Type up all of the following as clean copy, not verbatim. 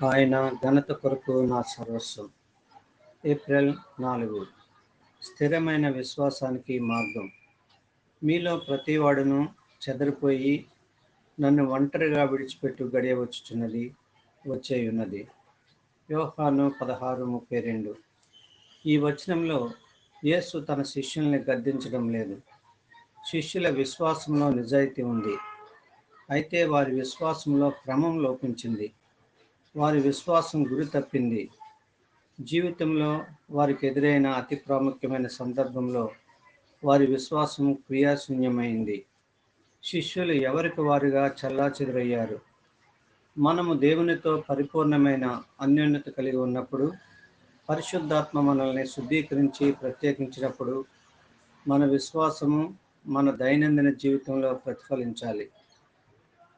ఆయన ఘనత కొరకు నా సర్వస్వం. ఏప్రిల్ 4. స్థిరమైన విశ్వాసానికి మార్గం. మీలో ప్రతివాడును చెదరిపోయి నన్ను ఒంటరిగా విడిచిపెట్టు గడియ వచ్చేయున్నది. యోహాను 16:32. ఈ వచనంలో యేసు తన శిష్యుల్ని గద్దించడం లేదు. శిష్యుల విశ్వాసంలో నిజాయితీ ఉంది. అయితే వారి విశ్వాసంలో క్రమం లోపించింది. వారి విశ్వాసం గురి తప్పింది. జీవితంలో వారికి ఎదురైన అతి ప్రాముఖ్యమైన సందర్భంలో వారి విశ్వాసం క్రియాశూన్యమైంది. శిష్యులు ఎవరికి వారుగా చెల్లాచెదురయ్యారు. మనము దేవునితో పరిపూర్ణమైన అన్యోన్యత కలిగి ఉన్నప్పుడు, పరిశుద్ధాత్మ మనల్ని శుద్ధీకరించి ప్రత్యేకించినప్పుడు మన విశ్వాసము మన దైనందిన జీవితంలో ప్రతిఫలించాలి.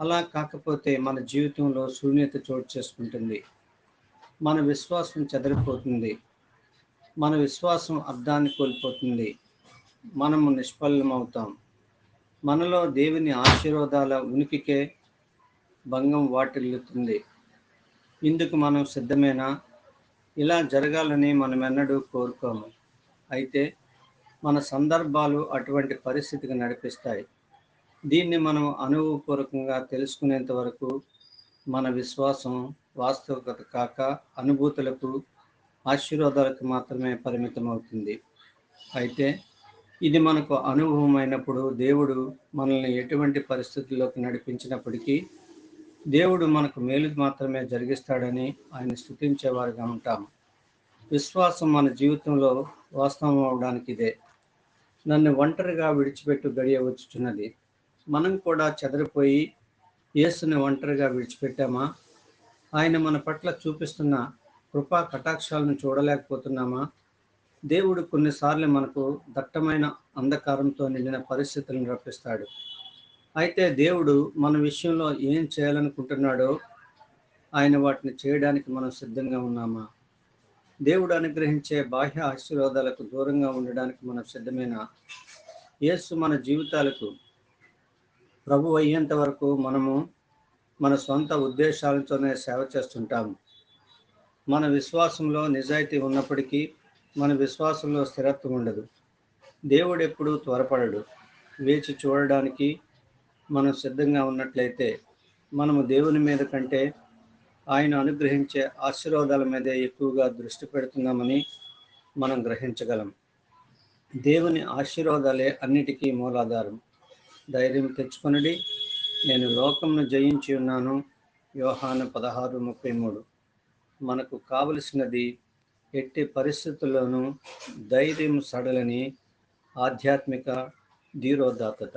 అలా కాకపోతే మన జీవితంలో శూన్యత చోటు చేసుకుంటుంది. మన విశ్వాసం చెదిరిపోతుంది. మన విశ్వాసం అర్థాన్ని కోల్పోతుంది. మనము నిష్ఫలమవుతాం. మనలో దేవుని ఆశీర్వాదాల ఉనికికే భంగం వాటిల్లుతుంది. ఇందుకు మనం సిద్ధమేనా? ఇలా జరగాలని మనమెన్నడూ కోరుకోము. అయితే మన సందర్భాలు అటువంటి పరిస్థితికి నడిపిస్తాయి. దీన్ని మనం అనుభవపూర్వకంగా తెలుసుకునేంత వరకు మన విశ్వాసం వాస్తవికత కాక అనుభూతులకు, ఆశీర్వాదాలకు మాత్రమే పరిమితమవుతుంది. అయితే ఇది మనకు అనుభవమైనప్పుడు దేవుడు మనల్ని ఎటువంటి పరిస్థితుల్లోకి నడిపించినప్పటికీ దేవుడు మనకు మేలు మాత్రమే జరిగిస్తాడని ఆయన స్తుతించేవారుగా ఉంటాము. విశ్వాసం మన జీవితంలో వాస్తవం అవడానికి ఇదే. నన్ను ఒంటరిగా విడిచిపెట్టు గడియ వచ్చుచున్నది. మనం కూడా చెదరిపోయి యేసుని ఒంటరిగా విడిచిపెట్టామా? ఆయన మన పట్ల చూపిస్తున్న కృపా కటాక్షాలను చూడలేకపోతున్నామా? దేవుడు కొన్నిసార్లు మనకు దట్టమైన అంధకారంతో నిండిన పరిస్థితులను రప్పిస్తాడు. అయితే దేవుడు మన విషయంలో ఏం చేయాలనుకుంటున్నాడో ఆయన వాటిని చేయడానికి మనం సిద్ధంగా ఉన్నామా? దేవుడు అనుగ్రహించే బాహ్య ఆశీర్వాదాలకు దూరంగా ఉండడానికి మనం సిద్ధమేనా? యేసు మన జీవితాలకు ప్రభు అయ్యేంత వరకు మనము మన సొంత ఉద్దేశాలతోనే సేవ చేస్తుంటాము. మన విశ్వాసంలో నిజాయితీ ఉన్నప్పటికీ మన విశ్వాసంలో స్థిరత్వం ఉండదు. దేవుడు ఎప్పుడూ త్వరపడడు. వేచి చూడడానికి మనం సిద్ధంగా ఉన్నట్లయితే మనము దేవుని మీద కంటే ఆయన అనుగ్రహించే ఆశీర్వాదాల మీదే ఎక్కువగా దృష్టి పెడుతున్నామని మనం గ్రహించగలం. దేవుని ఆశీర్వాదాలే అన్నిటికీ మూలాధారం. ధైర్యం తెచ్చుకొనుడి, నేను లోకంను జయించి ఉన్నాను. యోహాను 16:33. మనకు కావలసినది ఎట్టి పరిస్థితుల్లోనూ ధైర్యం సడలని ఆధ్యాత్మిక ధీరోదాత్తత.